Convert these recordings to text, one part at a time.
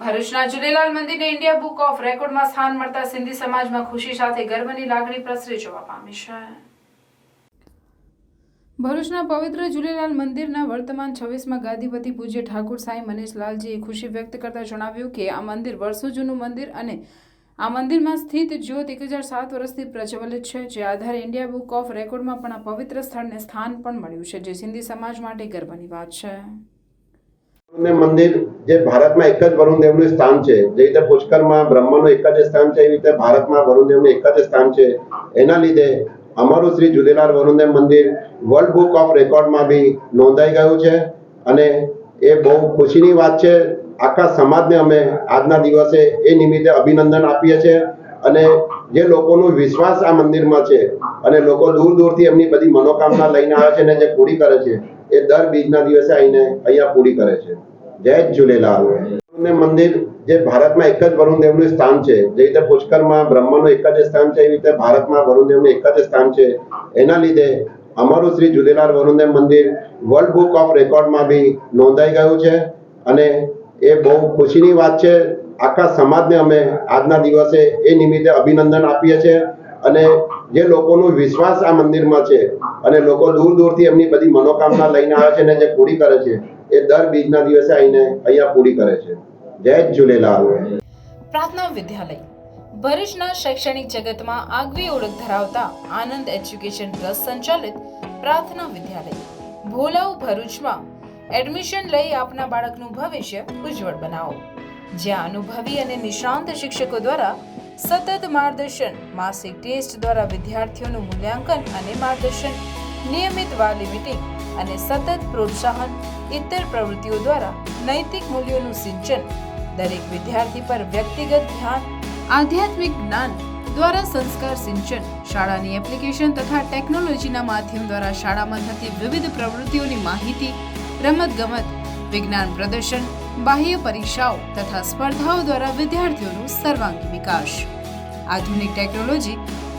ભરૂચના ઝૂલેલાલ મંદિરને India book of રેકોર્ડમાં સ્થાન મળતા સિંધી સમાજમાં ખુશી સાથે ગર્વની લાગણી પ્રસરી જવા પામી છે. ભરૂચના પવિત્ર ઝૂલેલાલ મંદિરના વર્તમાન 26માં ગાદીપતિ પૂજ્ય ઠાકુર સાંઈ મનેશલાલજીએ ખુશી વ્યક્ત કરતા જણાવ્યું કે આ મંદિર વર્ષો જૂનું મંદિર અને આ મંદિરમાં સ્થિત જ્યોત 1007 વર્ષથી પ્રજ્વલિત છે, જે આધારે ઇન્ડિયા બુક ઓફ રેકોર્ડમાં પણ આ પવિત્ર સ્થળને સ્થાન પણ મળ્યું છે, જે સિંધી સમાજ માટે ગર્વની વાત છે. મંદિર જે ભારતમાં એક જ વરુણદેવનું સ્થાન છે, જે રીતે પુષ્કરમાં બ્રહ્માનું એક જ સ્થાન છે, એવી રીતે ભારતમાં વરુણદેવનું એક જ સ્થાન છે. એના લીધે અમારું શ્રી ઝૂલેલાલ વરુણદેવ મંદિર વર્લ્ડ બુક ઓફ રેકોર્ડમાં બી નોંધાઈ ગયું છે અને એ બહુ ખુશીની વાત છે. આખા સમાજને અમે આજના દિવસે એ નિમિત્તે અભિનંદન આપીએ છીએ અને જે લોકોનો વિશ્વાસ આ મંદિરમાં છે અને લોકો દૂર દૂરથી એમની બધી મનોકામના લઈને આવે છે અને જે પૂરી કરે છે એ દર બીજના દિવસે આવીને અહીંયા પૂરી કરે છે. જય ઝૂલેલાલ. મંદિર જે ભારતમાં એક જ વરુણદેવનું સ્થાન છે, જે રીતે પુષ્કરમાં બ્રહ્માનું એક જ સ્થાન છે, એવી રીતે ભારતમાં વરુણદેવનું એક જ સ્થાન છે. એના લીધે અમારું શ્રી ઝૂલેલાલ વરુણદેવ મંદિર વર્લ્ડ બુક ઓફ રેકોર્ડમાં બી નોંધાઈ ગયું છે અને એ બહુ ખુશીની વાત છે. આખા સમાજને અમે આજના દિવસે એ નિમિત્તે અભિનંદન આપીએ છીએ અને જે લોકોનો વિશ્વાસ આ મંદિરમાં છે અને લોકો દૂર દૂરથી એમની બધી મનોકામના લઈને આવે છે અને જે પૂરી કરે છે એ દર બીજના દિવસે આવીને અહીંયા પૂરી કરે છે. જય ઝૂલેલાલ. પ્રાર્થના વિદ્યાલય ભરૂચના શૈક્ષણિક જગતમાં આગવી ઓળખ ધરાવતા આનંદ એજ્યુકેશન ટ્રસ્ટ સંચાલિત પ્રાર્થના વિદ્યાલય ભોલાવ ભરૂચમાં એડમિશન લઈ આપના બાળકનું ભવિષ્ય ઉજ્જવળ બનાવો, જ્યાં અનુભવી અને નિષ્ણાંત શિક્ષકો દ્વારા સતત માર્ગદર્શન, માસિક ટેસ્ટ દ્વારા વિદ્યાર્થીઓનું મૂલ્યાંકન અને માર્ગદર્શન, નિયમિત વાલી મીટિંગ અને સતત પ્રોત્સાહન, ઇતર પ્રવૃત્તિઓ દ્વારા નૈતિક મૂલ્યોનું સિંચન, દરેક વિદ્યાર્થી પર વ્યક્તિગત ધ્યાન, આધ્યાત્મિક જ્ઞાન દ્વારા સંસ્કાર સિંચન, શાળાની એપ્લિકેશન તથા ટેકનોલોજીના માધ્યમ દ્વારા શાળામાં થતી વિવિધ પ્રવૃત્તિઓની માહિતી, રમતગમત, વિજ્ઞાન પ્રદર્શન, બાહ્ય પરીક્ષાઓ તથા સ્પર્ધાઓ દ્વારા વિદ્યાર્થીઓનું સર્વાંગી વિકાસ, આધુનિક ટેકનોલોજી,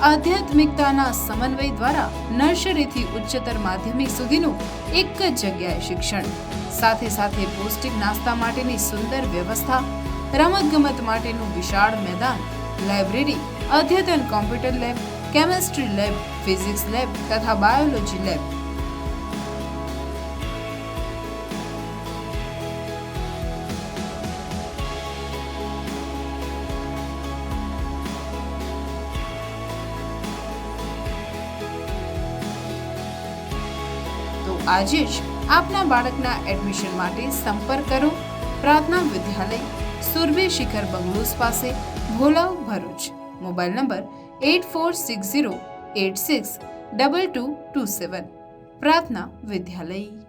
આધ્યાત્મિકતાના સમન્વય દ્વારા નર્સરીથી ઉચ્ચતર માધ્યમિક સુધીનું એક જ જગ્યાએ શિક્ષણ, સાથે સાથે પૌષ્ટિક નાસ્તા માટેની સુંદર વ્યવસ્થા, રમતગમત માટેનું વિશાળ મેદાન, લાઇબ્રેરી, અદ્યતન computer lab, chemistry lab, physics lab તથા બાયોલોજી લેબ. તો આજે જ આપના બાળકના એડમિશન માટે સંપર્ક કરો પ્રાર્થના વિદ્યાલય, સુરભી શિખર બંગલોઝ પાસે, ભોલાવ, ભરૂચ. Mobile number 8460862227. પ્રાર્થના વિદ્યાલય.